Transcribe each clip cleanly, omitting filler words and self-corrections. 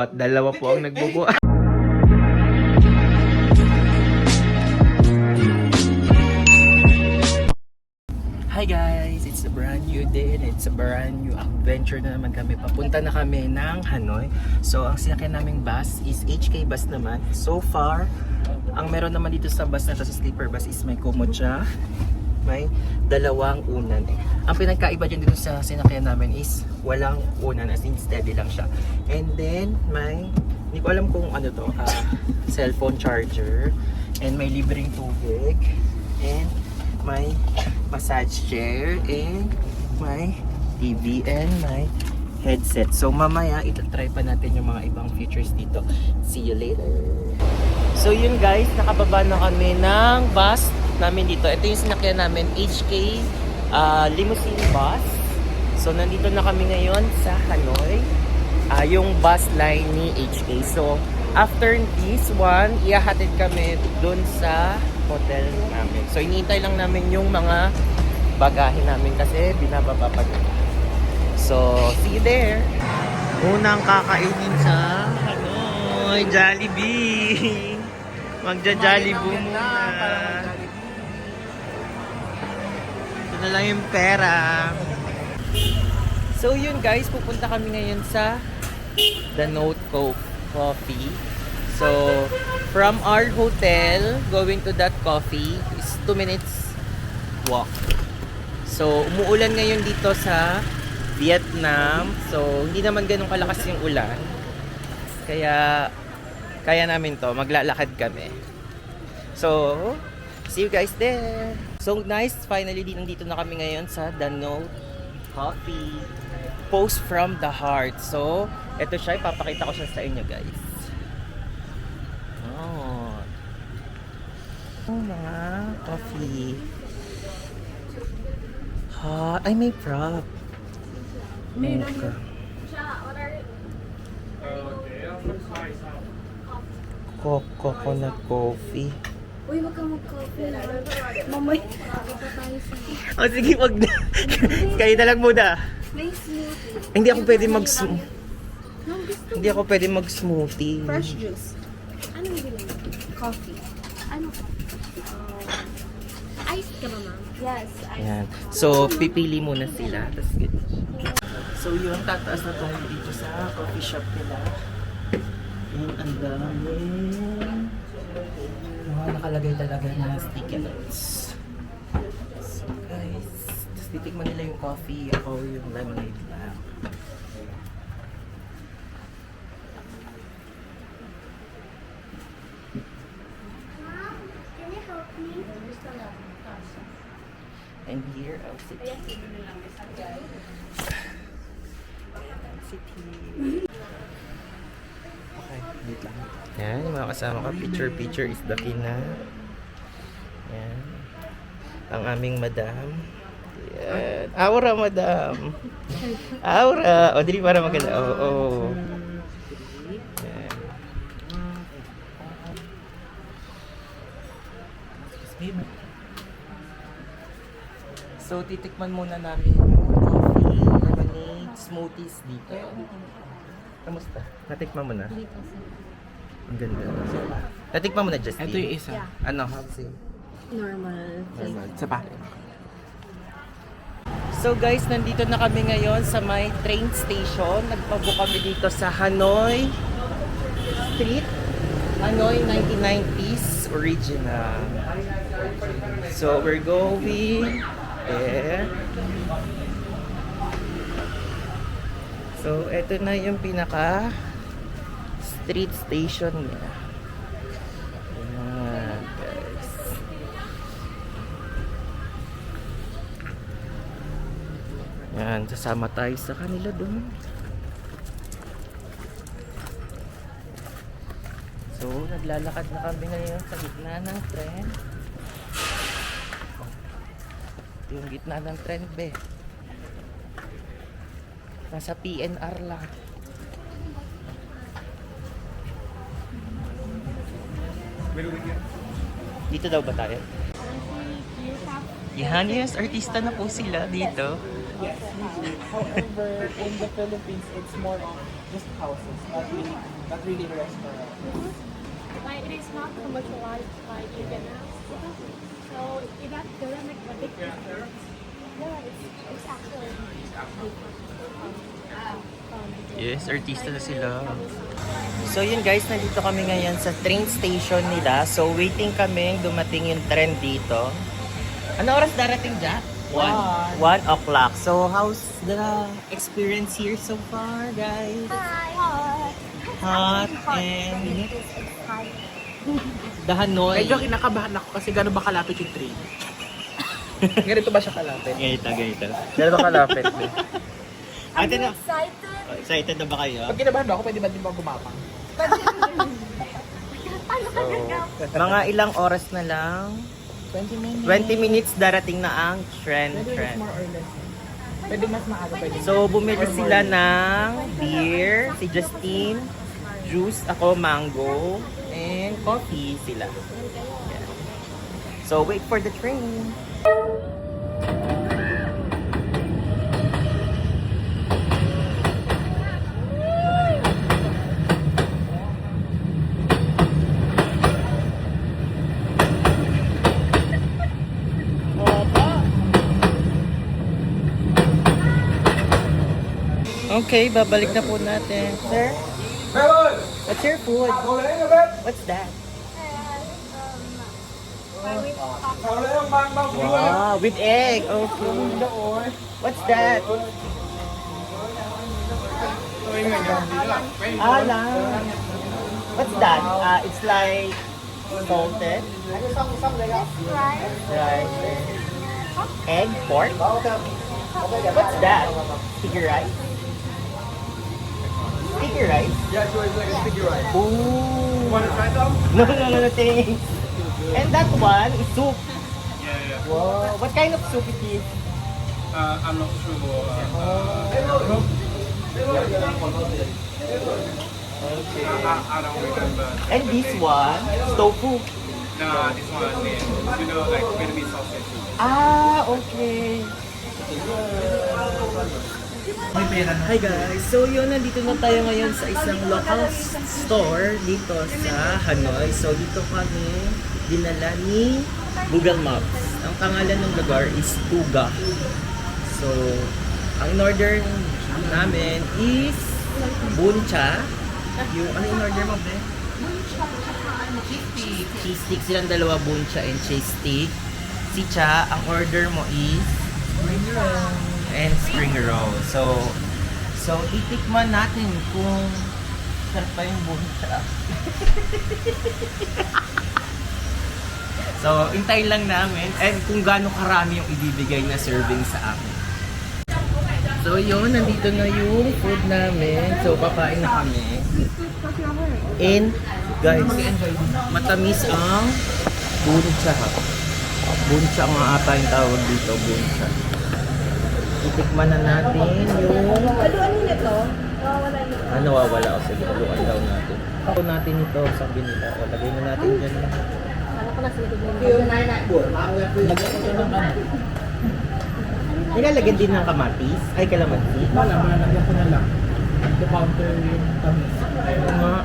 At dalawa po ang nagbubuo. Hi guys! It's a brand new day and it's a brand new adventure na naman kami. Papunta na kami ng Hanoi. So, ang sinakyan naming bus is HK bus naman. So far, ang meron naman dito sa bus na to, sa sleeper bus, is may komocha, may dalawang unan. Ang pinagkaiba dyan dito sa sinakyan namin is walang unan, as in steady lang siya. And then, may, hindi ko alam kung ano to, cellphone charger, and may libreng tubig, and may massage chair, and may TV, and may headset. So mamaya itatry pa natin yung mga ibang features dito. See you later. So yun guys, nakababa na kami ng bus namin dito. Ito yung sinakyan namin, HK limousine bus. So nandito na kami ngayon sa Hanoi, yung bus line ni HK. So after this one, ihahatid kami dun sa hotel namin. So iniintay lang namin yung mga bagahe namin kasi binababa pa nila. So see you there. Unang kakainin sa Hanoi, Jollibee. Magja-Jollibee muna. Ito na lang yung pera. So yun guys, pupunta kami ngayon sa The Note Coffee. So from our hotel going to that coffee is 2 minutes walk. So umuulan ngayon dito sa Vietnam. So hindi naman ganun kalakas yung ulan. Kaya kaya namin to, maglalakad kami. So see you guys there. So nice, finally nandito na kami ngayon sa The Note Coffee. Post from the heart. So ito siya, ipapakita ko siya sa inyo guys. Mga coffee. Hot. Ay, may prop. Meron ka. Coconut coffee. Uy, wag kang mag-coffee. Mamay, pa tayo sa... Oh, sige, wag na. Kayo na lang muna. May smoothie. Hindi ako pwede mag Anong gusto? Hindi ako pwede mag-smoothie. Fresh juice. Anong bilhin mo? Coffee. Ano ka? Ice ka ba, ma'am? Yes, ice. Yan. So, pipili muna sila. Tapos ganyan siya. So, yun, tataas na tayo dito sa coffee shop nila. Yan, ang dami. Mga nakalagay talaga na sticky notes. So, guys, tapos titikman nila yung coffee. Ako yung lemonade lang. Can you help me? And here, I'll sit here. Okay, wait lang. Yan, yung mga kasama ka. Picture is the kina. Yan. Ang aming madam. Yan. Aura, madam. Aura. O, dili para maganda. Oo. Yan. So, titikman muna namin yung coffee, lemonade, smoothies dito. Kamusta? Natikman mo na? Ang ganda. Natikman mo na, Justin? Ito yung isa. Yeah. Ano? How's it? Normal. Isa pa. So guys, nandito na kami ngayon sa may train station. Nagpabook kami dito sa Hanoi Street. Hanoi 1990s original. So we're going there. So eto na yung pinaka street station niya. Ayan, guys. Yan, sasama tayo sa kanila doon. So, naglalakad na kami ngayon sa gitna ng tren. Yung gitna ng tren, be. Nasa PNR lang. Dito daw ba tayo? Yan, yes, artista na po sila dito. Yes. However, in the Philippines, it's more just houses, not really restaurant. Like it is not commercialized like in Vietnam. So it doesn't make a big difference. Yeah, it's actually. Yes, artista na sila. So yun guys, nandito kami ngayon sa train station nila. So waiting kami, dumating yung train dito. Ano oras darating, Jack? 1 o'clock. So how's the experience here so far, guys? Hi. Hot and the Hanoi. Medyo kinakabahan ako kasi gano'n ba kalapit yung train? Ganito ba siya kalapit? Ganito. Gano'n ba kalapit? Ate na. Excited. Excited na ba kayo? Pag kinabahan ba ako, pwede ba din ba gumapang? So, mga ilang oras na lang. 20 minutes. 20 minutes darating na ang trend. More or less. Pwede mas maaga, pwede. So, bumili sila ng beer, si Justine, juice, ako mango, and coffee sila. Yeah. So, wait for the train. Okay, babalik na po natin. Sir, what's your food? What's that? Wow, with egg. Okay. What's that? Alam. What's that? It's like salted. Rice. Egg, pork. What's that? Sticky rice? Sticky rice? Yeah, sure, it's like a sticky rice. Ooh. Want to try some? No, thanks. And that one is soup. Yeah. Wow. What kind of soup it is? I'm not sure. Okay. I don't remember. And this one, tofu. No, this one is, like Vietnamese sausage. Ah, okay. Hi guys! So yun, nandito na tayo ngayon sa isang local store dito sa Hanoi. So dito kami dinala ni Google Maps. Ang pangalan ng lugar is Tuga. So, ang in-order namin is buncha. Yung, ano in-order mo, be? Cheese stick. Silang dalawa, buncha and cheese stick. Si Cha, ang order mo is and spring roll. So itikman natin kung sarap pa yung buncha. So, intay lang namin and kung gaano karami yung ibibigay na serving sa amin. So, yun, nandito na yung food namin. So, kakain na kami. And, guys, matamis ang buncha. Buncha nga ata yung tawag dito, buncha. Itikman na natin yung... Ano nito? Ano, wawala o sige, haluan daw natin. Ako natin ito, sabi nila. O, lagay na natin dyan. Ano ko na sila Nilalagyan din ng kamatis. Ay, kalamansi. Wala, malagyan ko na lang. To counter yung tamis. Oo nga.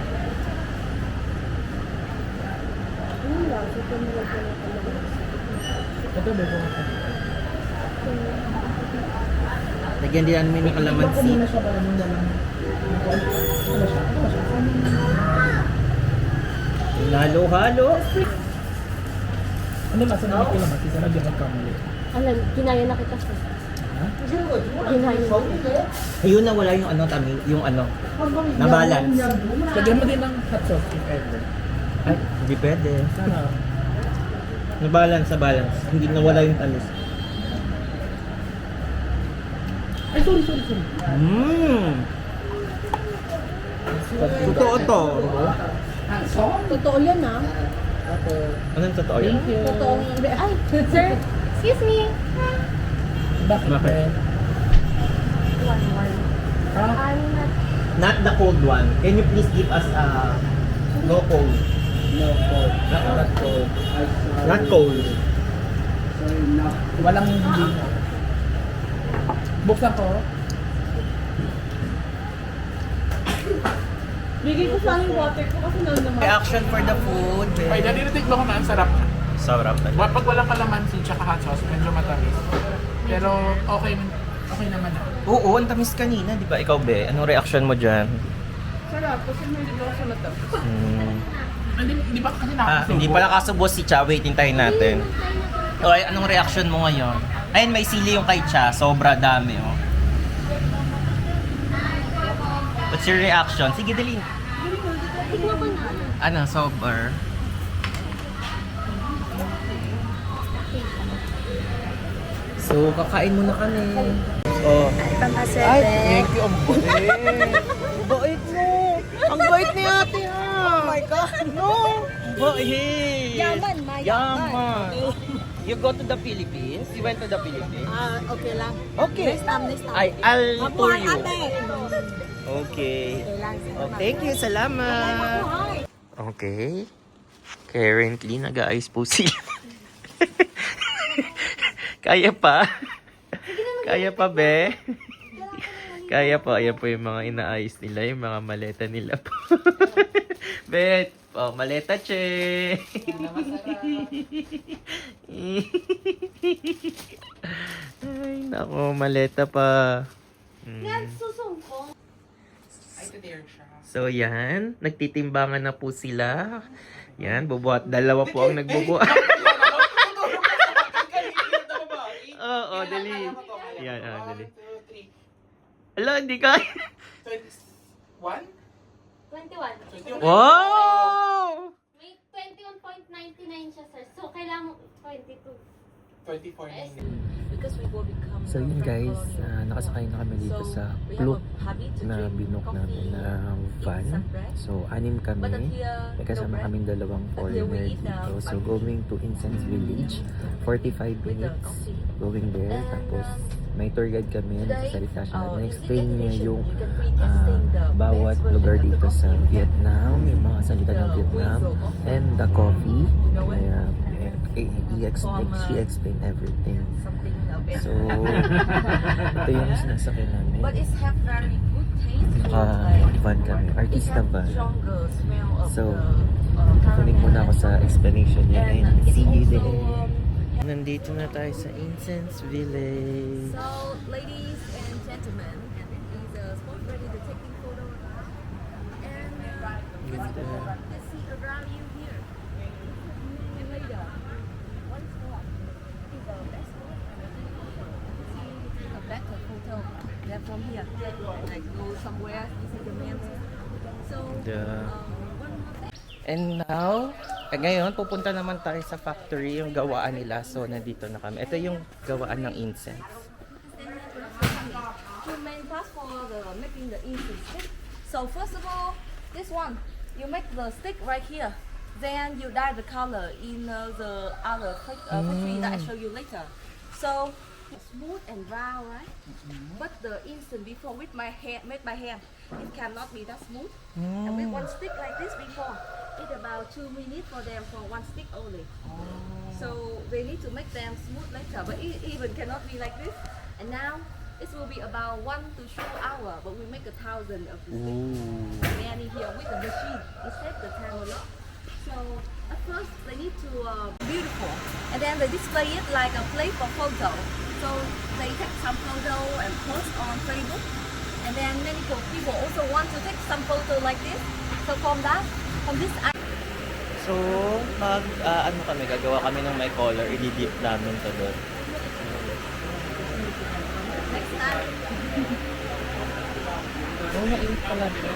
Ito, bebo ko. Lagyan din namin ng kalamansi. Ito siya ba yung dalang? Ano siya? Halo-halo. Ano lasa ng kalamansi? Sana di magkamali. Alam, ginaya na kita siya. Ha? Ginaya na. Ayun na wala yung ano, yung ano, na balance. Lagyan mo din ng hot sauce if ever. Ay, hindi pwede. Sana. Na balance, sa balance. Hindi nawala yung tamis. Ay, sorry. Totoo to. Totoo yan ah. Anong totoo yan? Thank you. Totoo. Ay, sir. Excuse me. Bakit? Bakit? One. Ah, I'm not. Not the cold one. Can you please give us a no cold? no cold. Not cold. Not cold. Walang hindi. Buksan ko. Bigay ko sana yung water ko kasi naman. Reaction for the food. Ay, narinig mo ko na ang sarap na. Sarap talaga. Pag walang kalamansi tsaka hot sauce, medyo matamis. Pero okay naman na. Oo, ang tamis kanina, di ba? Ikaw, Be, anong reaction mo dyan? Sarap kasi may dito sa mata. Hindi ba kasi Hindi pala kasubos si Cha. Wait, hintayin natin. Okay, anong reaction mo ngayon? Ayun, may sili yung kay Cha. Sobra dami, oh. What's your reaction? Sige, dali. Tignan ko na. Ano, sober? So, kakain muna kami. Oh. Ay, thank you. Ang bait mo. Ang bait ni ate, ha. Oh my God. No. Bait. Yaman, Yaman. You go to the Philippines? You went to the Philippines? Okay lang. Okay. Next time. I'll tour you. Ate. Okay. Okay lang. Oh, thank you. Salamat. Okay. Currently, nag-aayos po sila. Kaya pa? Kaya pa, Be? Kaya pa. Ayan po yung mga inaayos nila, yung mga maleta nila po. Bet, oh, maleta, che. Ay, nako, maleta pa. Susungkong. Ay, titira siya. So, yan. Nagtitimbangan na po sila. Yan, bubuhat. Dalawa po ang nagbubuhat. Oo, dali. Yan, dali. 1, 2, 3. Ala, hindi ka. 21? 21. Wow! May 21.99 siya, sir. So, kailangan mo 22. 24 na Because we will become So yun guys, nakasakay na kami dito sa Klook na binook namin na van. So 6 kami, may kasama kaming 2 foreigner dito. So going to Incense Village, 45 minutes going there. Tapos may tour guide kami, nagsasalita siya. Na-explain niya yung bawat lugar dito sa Vietnam, yung mga salita ng Vietnam, and the coffee. Kaya she explained everything. So, ito yung sinasakyan namin. But it's have very good taste. Naka-van kami. Artista van. So, kunig muna ako sa explanation niya and see you there. Nandito na tayo sa Incense Village. So, ladies and gentlemen, and it is spot ready to taking photo. And let's see around you here. And later, what is the one? Is the best one? See a better photo than from here. Like go somewhere, this is the main. So, Yeah. one more thing. And now, ngayon, pupunta naman tayo sa factory, yung gawaan nila. So, nandito na kami. Ito yung gawaan ng incense. Two main parts for the making the incense stick. So first of all, this one, you make the stick right here. Then you dye the color in the other factory that I show you later. So smooth and round, right? But the incense before with my hand, it cannot be that smooth. And with one stick like this before, it about 2 minutes for them for one stick only. So they need to make them smooth later, but it even cannot be like this. And now it will be about 1 to 2 hours, but we make 1,000 of this. And in here with the machine, it saves the time a lot. So at first they need to beautiful, and then they display it like a place for photo. So they take some photo and post on Facebook, and then many people also want to take some photo like this. So from this. So, ano kami, gagawa kami ng my color, i-dip namin to doon. Next time. Oh, mainit pala ito.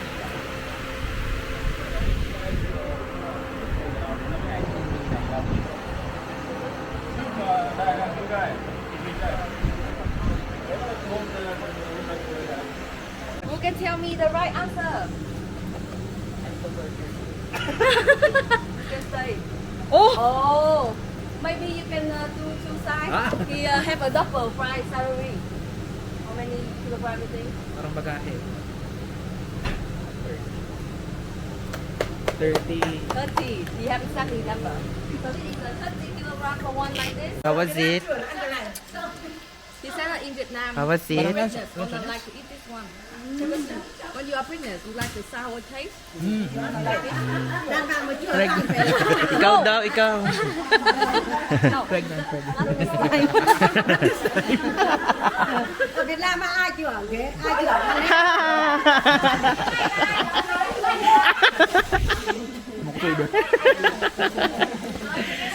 Who can tell me the right answer? You can say. Oh, maybe you can do 2 sides. He have a double fried salary. How many kilograms you think? Parang bagahe. 30. 30. Do you have exactly number? So this is a 30 kilogram for one like this. How was it? This salad in Vietnam. How was it? Pregnant, you don't like to eat this one. When you are pregnant, you like the sour taste. Ikaw daw, ikaw. No. Pregnant. Ở Việt Nam ai chưa ở ghế? Ai chưa ở ghế?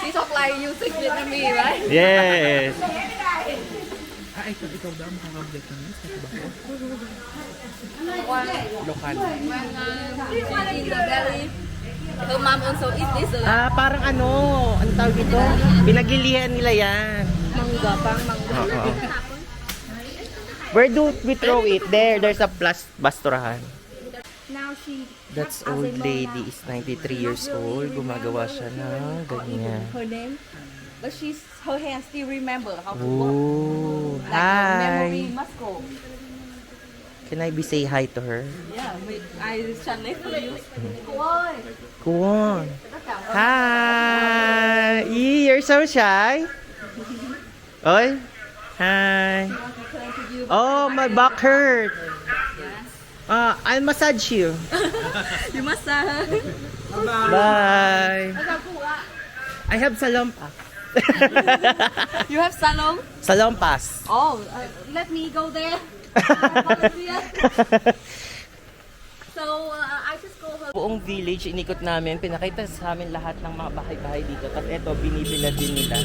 She talk like you speak Vietnamese, right? Yes. Ikaw daw makakablik ng miss. Lokal. When she's in the belly, her mom also eat this a lot. Parang ano tawag dito? Pinagilihan nila yan. Mangga, pang mangga. Oo. Where do we throw it? There's a basturahan. Now she That's has old a lady mom is 93 years old. Gumagawa siya ng ganyan. her name, but her hand still remember how to walk. Oh, Like a memory hi. muscle. Can I be say hi to her? Yeah, I translate for you. Cô ơi, Go on. tất cả mọi Hi. You're so shy. Oi. Hi. người turn to you. Oh, my back hurt. I'll massage you. You massage her. Bye. Tất cả cô ạ. I have salompas. You have salon? Salompas. Oh, let me go there. Volunteer. So I just go her. Buong village, inikot namin. Pinakita sa amin lahat ng mga bahay-bahay dito. Tapos eto, binibila din nila.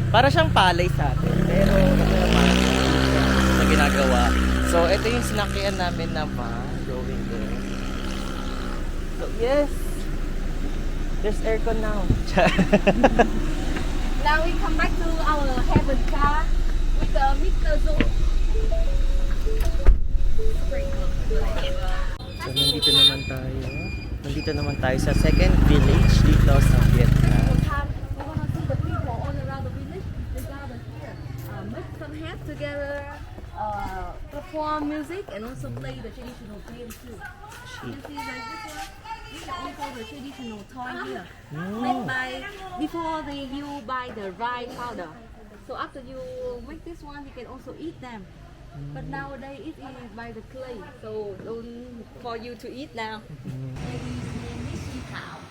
Para siyang palay sa atin. Pero ito naman, na ginagawa. So, ito yung sinakyan namin naman. Going there. So, yes. There's aircon now. Now we come back to our heaven car with Mr. Zoom. So, nandito naman tayo sa second village dito sa Vietnam. We want to see the people all around the village. They gather here, make some hands together, perform music, and also play the traditional game too. You see, like this one, these are also the traditional toy here. Made by before you buy the rye powder. So after you make this one, you can also eat them. But nowadays it is by the clay, so don't for you to eat now. Lady's name is Xi Thao.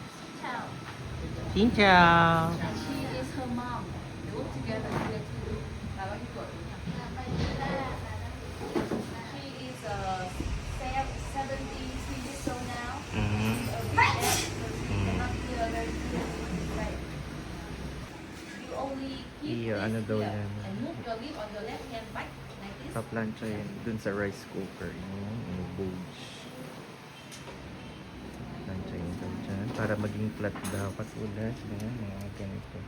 Xin chào. She is her mom. They work together here too. She is 73 years old now. You only keep Iya, this ano daw here yan? and move your lip on your left hand back like this. Paplansya yan dun sa rice cooker. Yung inubuge. Plansya yun daw dyan. Para maging flat daw. Katulad yan, mga ganito.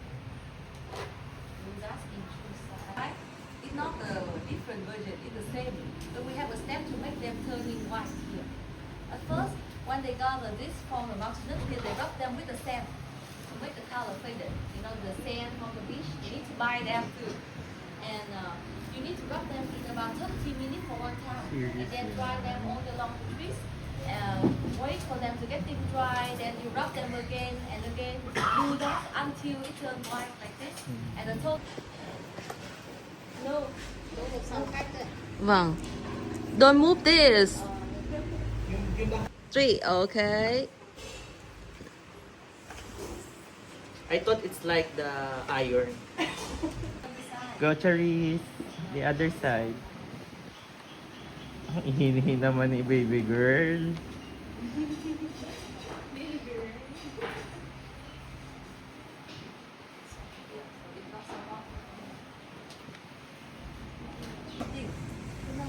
Who's asking choose side? It's not a different version, it's the same. But we have a step to make them turning white here. At first, when they gather this from the mountain here, they rub them with the sand to make the color faded. You know, the sand from the beach, you need to buy them too. And you need to rub them in about 30 minutes for one time. And then dry them all along the trees. Wait for them to get them dry, then you rub them again and again. Do that until it turns white like this. And the top. No. Vâng. Don't move this. 3, okay. I thought it's like the iron. Go Charis. The other side. Ang hinihin naman ni baby girl.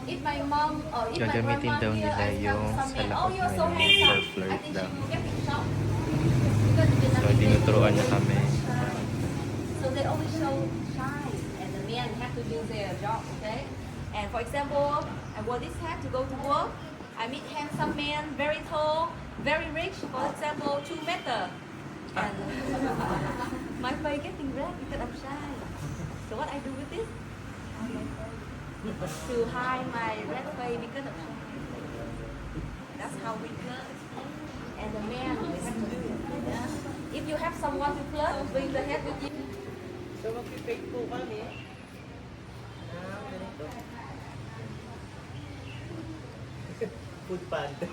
If my mom or if my Gagamitin grandma daw here nila ask yung some man, salakot oh, you're so na yun handsome. for flirt I think daw. she will get in shock. Because the So, Vietnamese tinuturuan niya people kami. shy. So they always show shy, and the men have to do their job, okay? And for example, I wore this hat to go to work. I meet handsome man, very tall, very rich. For example, 2 meter. And my face getting red because I'm shy. So what I do with this? To hide my red face because of shy. That's how we flirt. And the man they have to do it. Yeah? If you have someone to flirt, bring the head with you. So, mag-fake po kami. Food panda.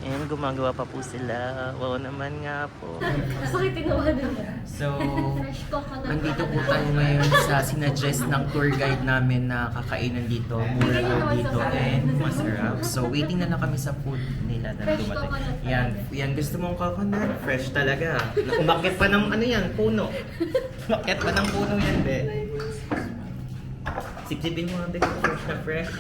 And gumagawa pa po sila. Wow naman nga po. Bakit tinawanan niya? So, Fresh coconut. nandito po tayo ngayon sa sinuggest ng tour guide namin na kakainan dito. Mura daw dito and masarap. So, waiting na kami sa food nila na Fresh dumating. coconut. Yan gusto mong coconut? Fresh talaga. Umakyat pa ng ano yan, puno. Umakyat pa ng puno yan, be. Sipsipin mo nga, be, fresh na fresh.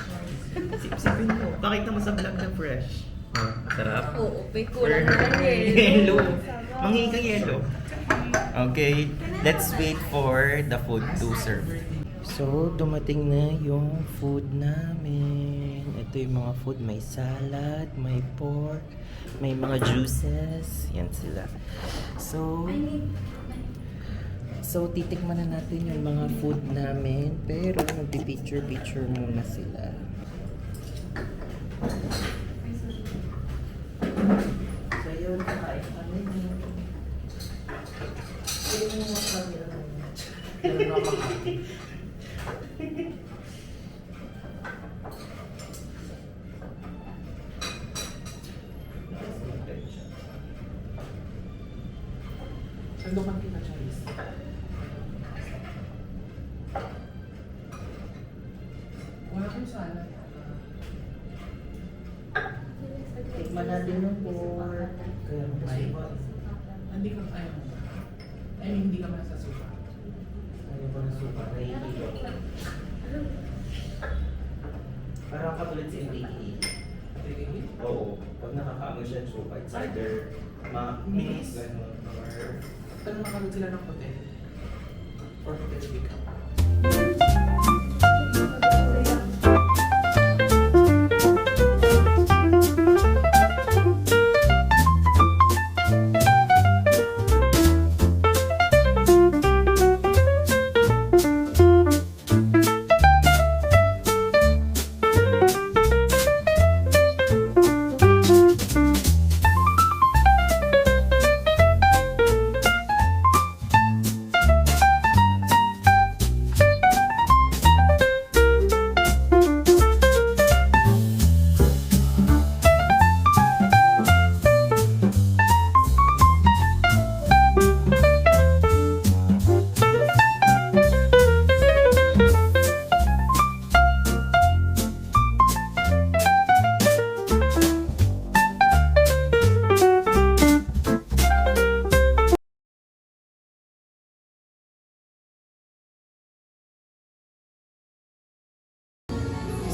Sipsipin mo. Pakita mo sa vlog na fresh. Oh, sarap. Oo, may kulang na lang eh. Yellow. Manghingi kang yellow. Okay, let's wait for the food to serve. So, dumating na yung food namin. Ito yung mga food. May salad, may pork, may mga juices. Yan sila. So, titikman na natin yung mga food namin. Pero, magpipicture-picture muna sila. So, yun. Kain kami. Sandukan kita, Charis. Wala kang salad. Tikman natin yung pork. Kaya Ay, hindi ka ayaw mo ba? I mean, hindi ka masasuka. Ayaw ko na suka. Nahihilo. Parang katulad sa MTE. Oo. Pag nakakaamoy siya ng suka, it's either ma-minis, gano'n, or... Pero nakalod sila ng hotel. Or hotel pick-up.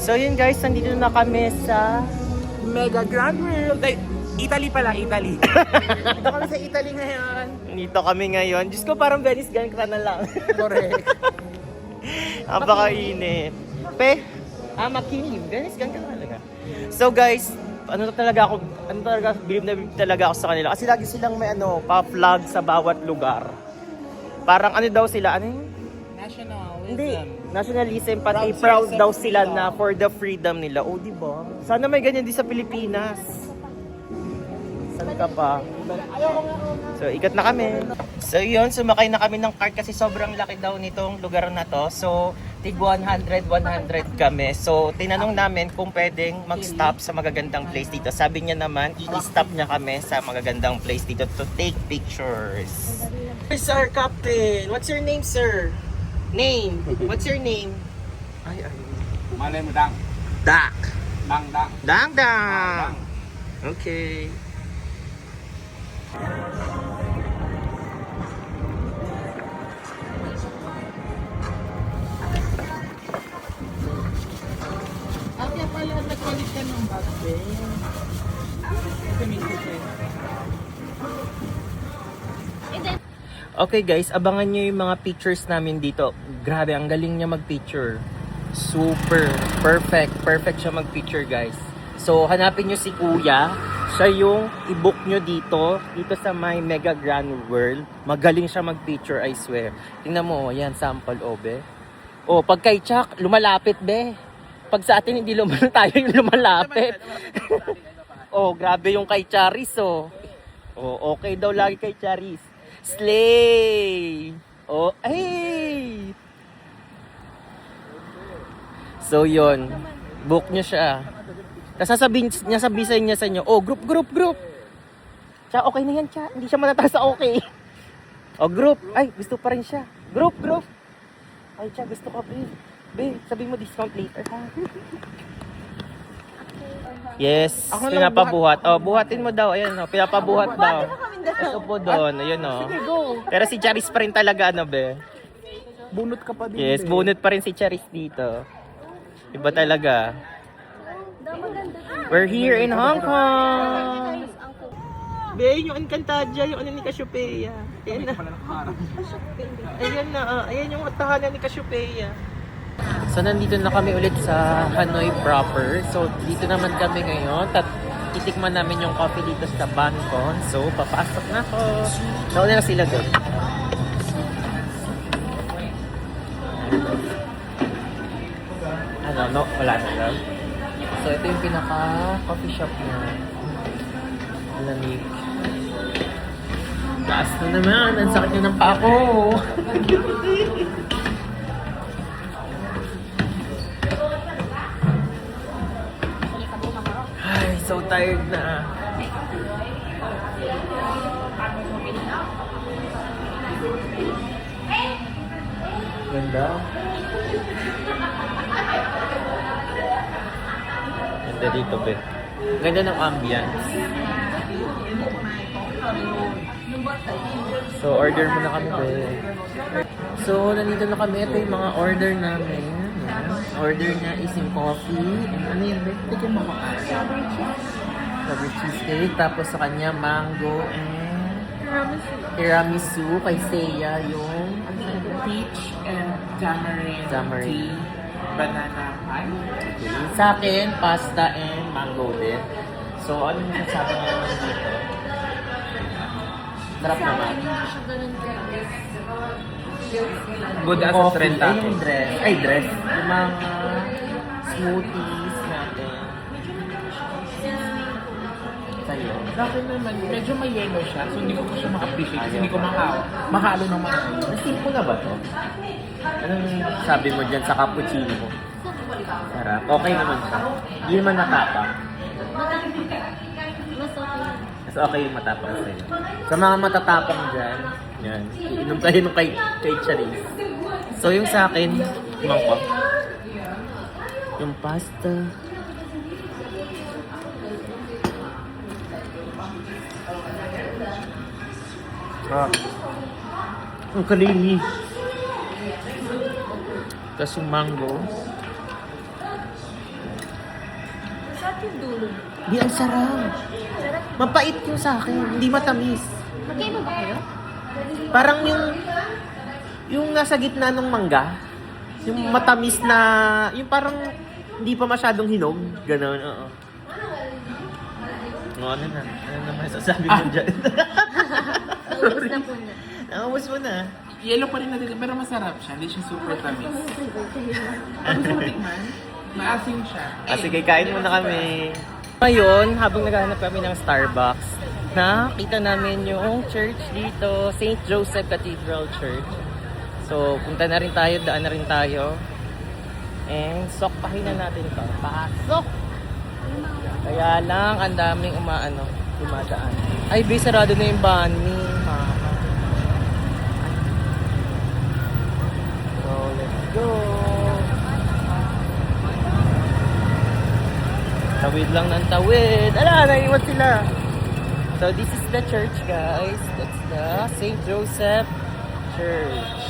So yun guys, nandito na kami sa... Mega Grand World! Ay, Italy pala, Italy. Dito kami sa Italy ngayon. Dito kami ngayon. Diyos ko, parang Venice Gan ka na lang. Correct. Napakainit. Makinig. Venice Gan ka na talaga. So guys, believe na believe talaga ako sa kanila. Kasi lagi silang may pa-vlog sa bawat lugar. Parang ano daw sila, ano yung... Nationalism. Hindi. Nationalism, pati proud daw sila na for the freedom nila. Oh, di ba? Sana may ganyan din sa Pilipinas. Saan ka pa? So, ikat na kami. So, yun. Sumakay na kami ng cart kasi sobrang laki daw nitong lugar na to. So, tig 100 kami. So, tinanong namin kung pwedeng mag-stop sa magagandang place dito. Sabi niya naman, i-stop niya kami sa magagandang place dito to take pictures. Here's our captain. What's your name, sir? Name. What's your name? Ay. Malay mo, Dang. Dak. Dang, Dang. Dang Dang. Okay. Kaya pala nagpalit ka ng bag, Okay guys, abangan nyo yung mga pictures namin dito. Grabe, ang galing niya mag-picture. Super, perfect siya mag-picture guys. So, hanapin nyo si Kuya. Siya yung i-book nyo dito sa my Mega Grand World. Magaling siya mag-picture, I swear. Tingnan mo, yan, sample, be. Oh, pag kay Chuck, lumalapit, be. Pag sa atin, hindi tayo yung lumalapit. Oh, grabe yung kay Charis, oh. Oh, okay daw lagi kay Charis. Slay! Oh, ay! So, yon, book nyo siya. Tapos sasabihin niya sa inyo, oh, group. Siya, okay na yan, siya. Hindi siya matataas sa okay. Oh, group. Ay, gusto pa rin siya. Group. Ay, siya, gusto ka, Be, sabihin mo discount later, ha? Yes, pinapabuhat. Oh, buhatin mo daw. Ayan, oh, pinapabuhat daw. Ito po doon. Ayun, oh. Pero si Charis pa rin talaga, be? Bunot ka pa din. Yes, bunot pa rin si Charis dito. Iba talaga. We're here in Hong Kong. Be, yung Encantadia, yung ano ni Cassiopeia. Ayan na. Ayan yung tahanan ni Cassiopeia. So, nandito na kami ulit sa Hanoi proper. So, dito naman kami ngayon. Titikman namin yung coffee dito sa Bancon. So, papasok na ako. Nauna na sila doon. No, wala na lang. So, ito yung pinaka-coffee shop niya. Lamig. Taas na naman. Ang sakit na ng pako. Ay, so tired na. Ganda. Ganda dito, be. Ganda ng ambience. So, order muna kami, be. So, nandito na kami. Ito yung mga order namin. Yan. Order niya is yung coffee. And ano yun, be? Tignan mo ko. Strawberry cheesecake. Tapos sa kanya, mango and tiramisu. Kay Seiya yung Peach and tamarind Tamarind. tea, banana pie. sa akin, pasta and mango din. So, ano yung sabi niya naman dito? Sarap naman. Good as a Coffee, trend ay, yung dress. Ay, dress. Yung mga smoothies natin. Sa'yo. Sa akin naman, medyo may yellow siya, so hindi ko pa siya maka-appreciate kasi hindi ko mahalo ng maayos. Simple na ba to? Anong sabi mo dyan sa cappuccino mo? Sarap. Okay naman siya. Hindi naman natapang. Mas okay yung matapang sa'yo. Sa mga matatapang dyan, yan. Iinom tayo nung kay Charis. So yung sa akin, mangkok. Yung pasta. Ang kalini. Tapos yung mango. Sarap yung dulo. Di, ang sarap. Mapait yung sa akin. Hindi matamis. Magkaiba ba kayo? Parang yung nasa gitna ng mangga. Yung matamis na, yung parang hindi pa masyadong hinog. Ganon, oo. Ano naman sasabi mo dyan? Naubos na po na. Naubos mo na. Yellow pa rin natin, pero masarap siya. Hindi siya super tamis. Gusto mo tikman? Maasim siya. Sige, kain muna kami. Ngayon, habang naghahanap kami ng Starbucks, nakita namin yung church dito, St. Joseph Cathedral Church. So, punta na rin tayo, daan na rin tayo. And sokpahin na natin ito. Pasok! Kaya lang, ang daming dumadaan. Ay, be, sarado na yung bani. So, let's go! Tawid lang ng tawid. Ala, naiwan sila. So, this is the church, guys. That's the St. Joseph Church.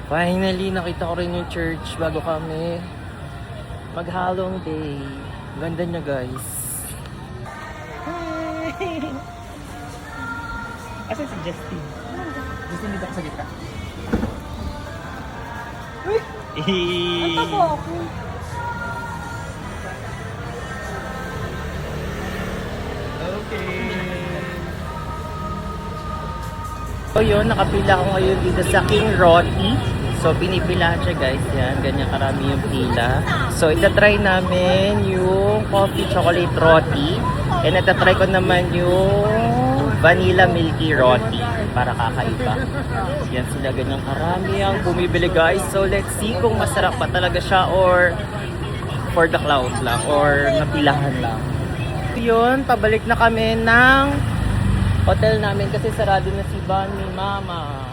Finally, nakita ko rin yung church bago kami mag-Halong Day. Ganda niya, guys. Hi! Asan si Justin? Gusto dito ako sa gitna. Ang Ako. Okay. So yun, nakapila ako ngayon dito sa King Roti. So pinipilahan siya, guys. Yan, ganyan karami yung pila. So itatry namin yung coffee chocolate roti. And itatry ko naman yung vanilla milky roti para kakaiba. Yan sila, ganyang karami ang bumibili, guys. So let's see kung masarap pa talaga siya or for the cloud lang or napilahan lang. Yun, pabalik na kami ng hotel namin kasi sarado na si Bunny Mama.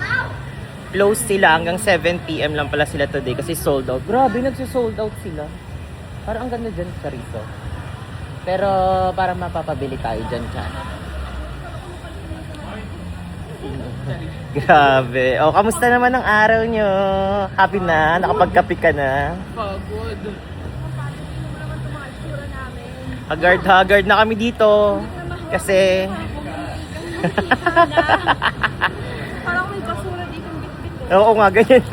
Close sila hanggang 7 PM lang pala sila today kasi sold out. Grabe, nagsisold out sila. Parang ang ganda dyan sa Rizzo. Pero para mapapabili tayo dyan dyan. Grabe. O, kamusta naman ang araw nyo? Happy na? Nakapagkape ka na? Pagod. Haggard na kami dito. Kasi Parang may basura dito bit-bit. oo nga, ganyan.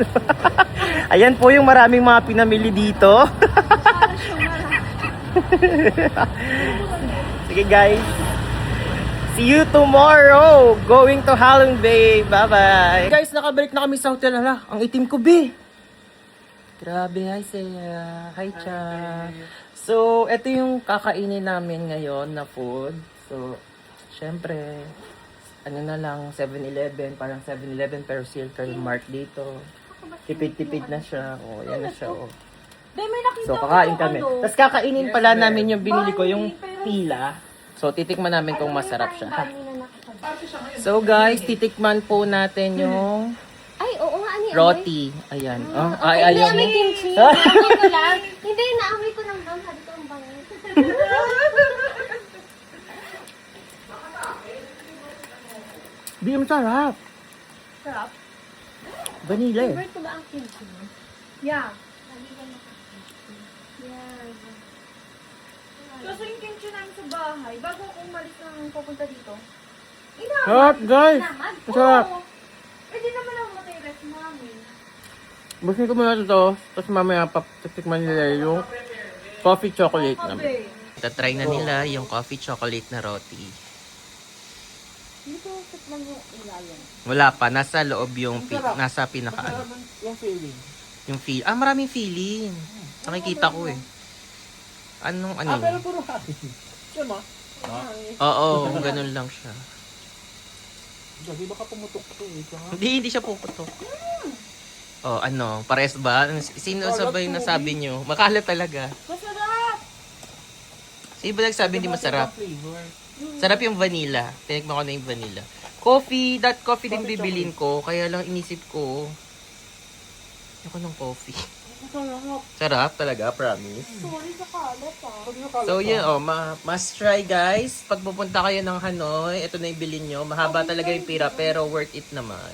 Ayan po yung maraming mga pinamili dito. Sige, guys. See you tomorrow. Going to Halong Bay. Bye-bye. Guys, nakabalik na kami sa hotel. Hala, ang itim ko, be. Grabe, hi Sarah. Hi, Cha. So, ito yung kakainin namin ngayon na food. So, syempre, ano na lang, 7-Eleven. Parang 7-Eleven pero Circle Mart dito. Tipid-tipid na siya. O, yan na siya. O. So, kakain kami. Tapos kakainin pala namin yung binili ko, yung pila. So, titikman namin kung masarap siya. Ha? So, guys, titikman po natin yung Ay, oo nga, ani. roti. Ayan. Oh, ay, Hindi, ayaw amoy mo. kimchi. Amoy ko lang. Hindi, naamoy ko ng doon. Sabi ko, ang bango. Di, masarap. Sarap. Vanilla eh. Favorite ko ba ang kimchi? Yeah. Kasi yung kimchi namin sa bahay, bago ako umalis ng pupunta dito, Sarap, guys. naman. Masarap. Oo. Eh, di naman ako matay-rest namin. Busin ko muna ito. Tapos mamaya titikman nila yung coffee chocolate namin. Tatry na nila yung coffee chocolate na roti. Hindi ko tikman yung ilalim. Wala pa. Nasa loob yung nasa pinaka Yung feeling. yung feel. Ah, maraming feeling. Nakikita ko eh. Anong ano? Pero puro happy. Siya mo? Oo, ganun lang siya. Kasi baka pumutok to eh. Hindi siya puputok. Oh, ano? Pares ba? Sino sabay na sabi nyo? Makalat talaga. Masarap! Sino ba nagsabi hindi masarap? Flavor. Sarap yung vanilla. Tinikman ko na yung vanilla. Coffee, that coffee din bibilin ko. Kaya lang inisip ko. Ako ng coffee. Sarap talaga, promise. Sorry sa kalat ah. So yun, must try guys. Pag pupunta kayo ng Hanoi, ito na yung bilhin nyo. Mahaba talaga yung pira pero worth it naman.